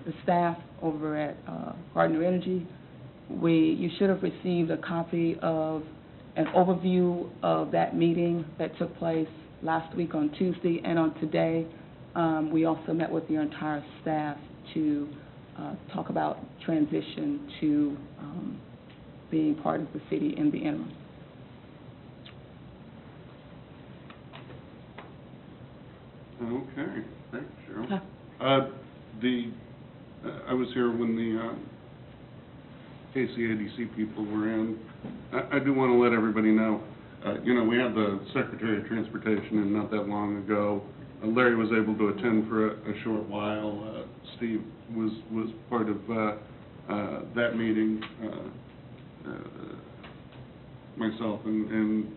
the staff over at Gardner Energy. You should have received a copy of an overview of that meeting that took place last week on Tuesday and on today. We also met with your entire staff to talk about transition to being part of the city in the interim. Okay, thanks, Cheryl. Okay. I was here when the KCADC people were in. I do want to let everybody know, you know, we had the Secretary of Transportation in not that long ago. Larry was able to attend for a short while. Steve was part of that meeting. Myself and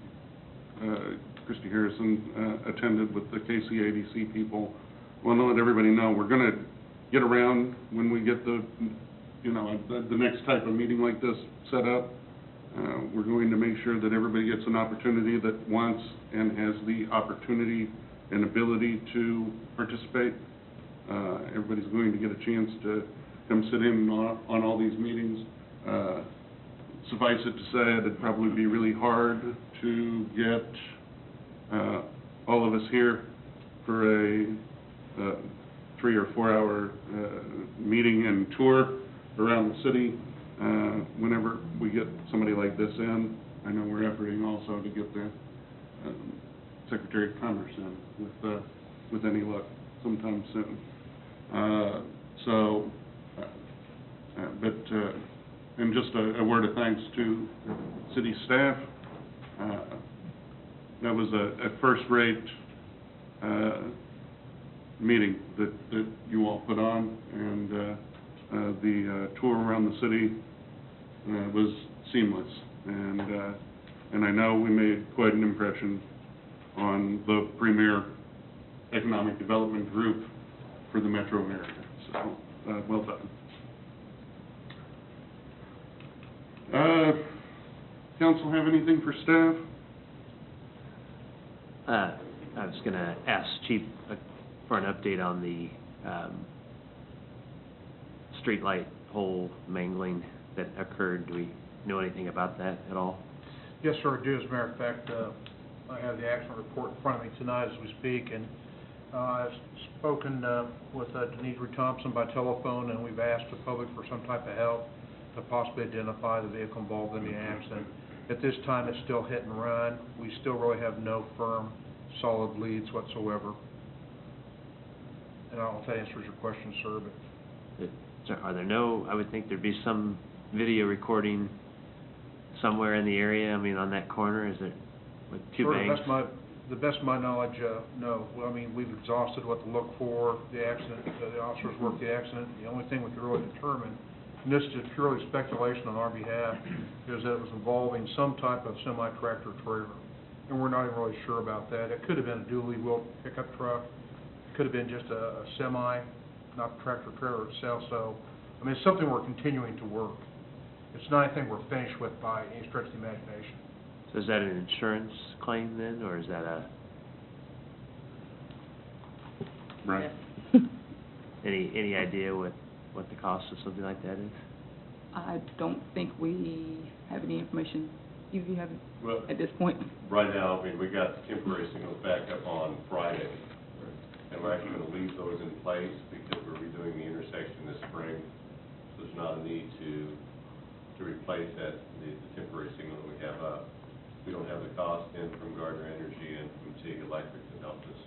Christy Harrison attended with the KCADC people. I want to let everybody know we're going to get around when we get the, you know, the next type of meeting like this set up. We're going to make sure that everybody gets an opportunity that wants and has the opportunity and ability to participate. Everybody's going to get a chance to come sit in on all these meetings. Suffice it to say, it'd probably be really hard to get all of us here for a 3 or 4 hour meeting and tour around the city. Whenever we get somebody like this in, I know we're efforting also to get the Secretary of Commerce in with any luck sometime soon. And just a word of thanks to city staff. That was a first-rate meeting that you all put on, and the tour around the city was seamless, and I know we made quite an impression on the premier economic development group for the metro area. So, well done. Council have anything for staff? I was going to ask Chief for an update on the streetlight pole mangling that occurred. Do we know anything about that at all? Yes, sir, I do. As a matter of fact, I have the accident report in front of me tonight as we speak, and I've spoken with Denise Thompson by telephone, and we've asked the public for some type of help to possibly identify the vehicle involved in the accident. At this time, it's still hit and run. We still really have no firm, solid leads whatsoever. And I don't know if that answers your question, sir, but... So are there no, I would think there'd be some video recording somewhere in the area, I mean, on that corner, is it, with two bangs? The best of my knowledge, no. Well, I mean, we've exhausted what to look for, the accident, the officers worked the accident. The only thing we could really determine, and this is purely speculation on our behalf, is that it was involving some type of semi-tractor trailer. And we're not even really sure about that. It could have been a dually wheeled pickup truck. It could have been just a semi, not the tractor trailer itself. So, I mean, it's something we're continuing to work. It's not anything we're finished with by any stretch of the imagination. So is that an insurance claim then, or is that a... Right. Any idea what the cost of something like that is? I don't think we have any information. You have it well, at this point? Right now, I mean, we got the temporary signals back up on Friday, and we're actually going to leave those in place because we're redoing the intersection this spring. So there's not a need to replace the temporary signal that we have up. We don't have the cost in from Gardner Energy and from Mtg Electric to help us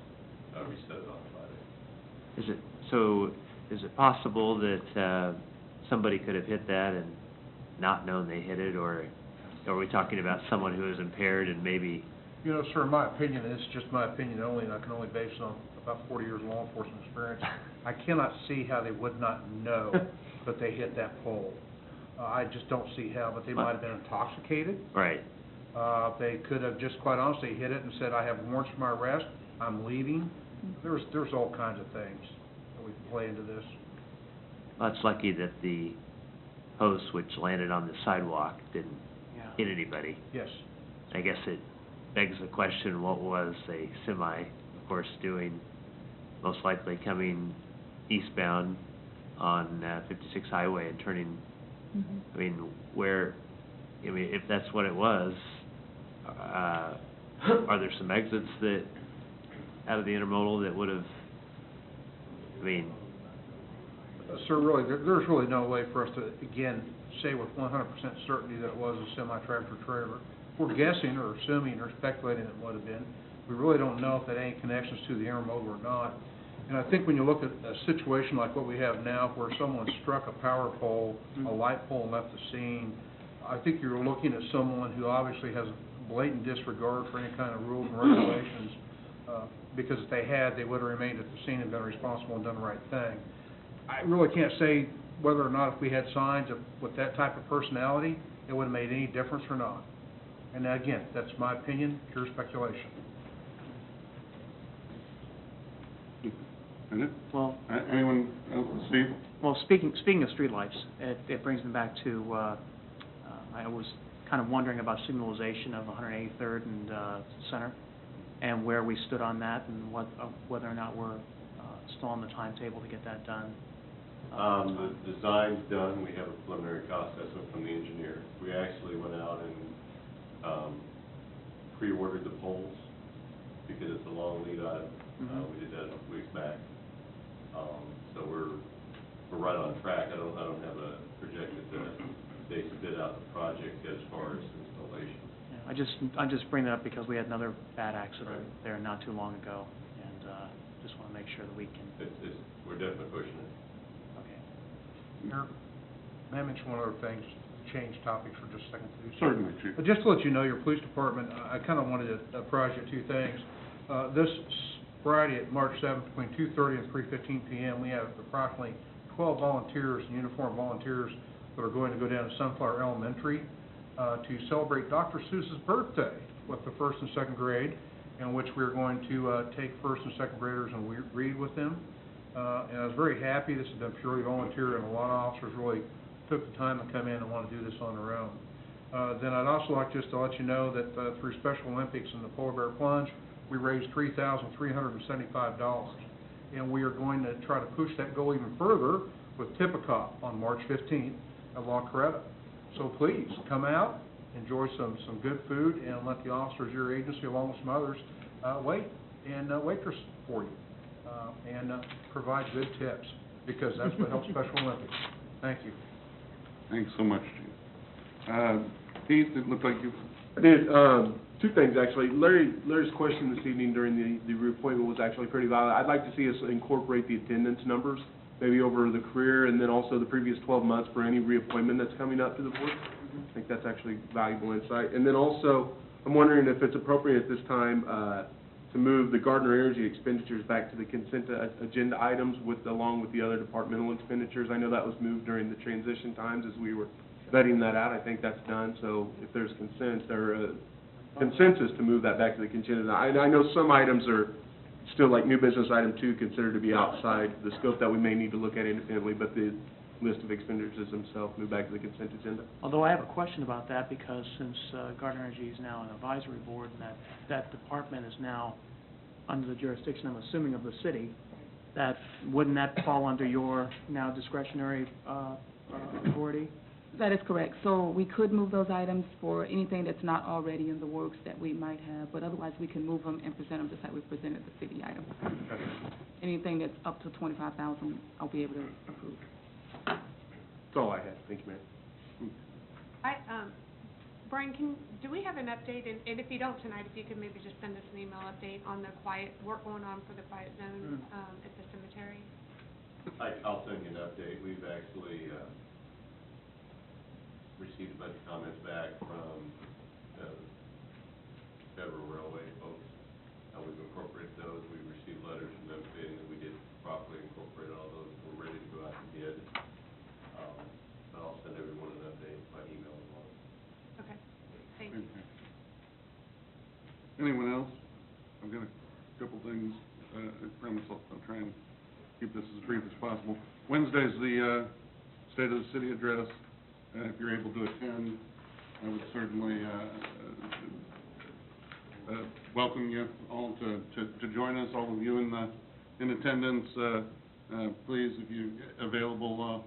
reset it on Friday. Is it possible that somebody could have hit that and not known they hit it, or are we talking about someone who is impaired and maybe... You know, sir, my opinion, and it's just my opinion only, and I can only base it on about 40 years of law enforcement experience, I cannot see how they would not know that they hit that pole. I just don't see how, but they might have been intoxicated. Right. They could have just quite honestly hit it and said, I have warrants for my arrest, I'm leaving. There's all kinds of things that we can play into this. Well, it's lucky that the post, which landed on the sidewalk, didn't hit anybody. Yes. I guess it begs the question, what was a semi, of course, doing, most likely coming eastbound on 56 Highway and turning, I mean, if that's what it was, are there some exits that, out of the intermodal that would have, I mean, Sir, really, there's really no way for us to, again, say with 100% certainty that it was a semi-tractor trailer. We're guessing or assuming or speculating it would have been. We really don't know if that had any connections to the intermodal or not. And I think when you look at a situation like what we have now, where someone struck a power pole, a light pole, and left the scene, I think you're looking at someone who obviously has a blatant disregard for any kind of rules and regulations, because if they had, they would have remained at the scene and been responsible and done the right thing. I really can't say whether or not if we had signs with that type of personality, it would have made any difference or not. And again, that's my opinion, pure speculation. Well, Anyone else? Steve? well, speaking of streetlights, it brings me back to, I was kind of wondering about signalization of 183rd and Center, and where we stood on that, and whether or not we're still on the timetable to get that done. The design's done. We have a preliminary cost estimate from the engineer. We actually went out and pre-ordered the poles because it's a long lead item. We did that a couple weeks back. So we're right on track. I don't have a projected date to bid out the project as far as installation. Yeah, I just bring that up because we had another bad accident there not too long ago, and just want to make sure that we can. We're definitely pushing it. Okay. Mayor, may I mention one other thing, just change topics for just a second, please? Certainly, Chief. But just to let you know, your police department, I kind of wanted to apprise you of two things. This Friday at March 7th, between 2:30 and 3:15 p.m., we have approximately 12 volunteers, uniformed volunteers, that are going to go down to Sunflower Elementary to celebrate Dr. Seuss's birthday with the first and second grade, in which we're going to take first and second graders and read with them. And I was very happy. This has been purely volunteer, and a lot of officers really took the time to come in and want to do this on their own. Then I'd also like just to let you know that through Special Olympics and the Polar Bear Plunge, we raised $3,375. And we are going to try to push that goal even further with Tippecanoe on March 15th at La Coretta. So please, come out, enjoy some good food, and let the officers of your agency, along with some others, wait and waitress for you. And provide good tips, because that's what helps Special Olympics. Thank you. Thanks so much, Chief. Keith, it looked like you... I did. Two things, actually. Larry's question this evening during the reappointment was actually pretty valid. I'd like to see us incorporate the attendance numbers, maybe over the career, and then also the previous 12 months for any reappointment that's coming up to the board. I think that's actually valuable insight. And then also, I'm wondering if it's appropriate at this time to move the Gardner Energy expenditures back to the consent agenda items along with the other departmental expenditures. I know that was moved during the transition times as we were vetting that out. I think that's done. So if there's consent or consensus to move that back to the consent, I know some items are still, like new business item 2, considered to be outside the scope that we may need to look at independently, but the list of expenditures themselves move back to the consent agenda. Although I have a question about that, because since Gardner Energy is now an advisory board, and that department is now under the jurisdiction, I'm assuming, of the city, wouldn't that fall under your now discretionary authority? That is correct. So we could move those items for anything that's not already in the works that we might have, but otherwise we can move them and present them just like we presented the city items. Anything that's up to $25,000, I'll be able to approve. That's all I had. Thank you, Mayor. Brian, do we have an update, and if you don't tonight, if you could maybe just send us an email update on the work going on for the quiet zone at the cemetery? I'll send you an update. We've actually received a bunch of comments back from the Federal Railway folks. We've incorporated those. We've received letters from them stating that we did properly incorporate all those. We're ready to go out to bid. I'll send everyone an update by email tomorrow. Okay, thank you. Anyone else? I've got a couple things. I promise I'll try and keep this as brief as possible. Wednesday's the State of the City address. If you're able to attend, I would certainly welcome you all to join us, all of you in attendance. please, if you available,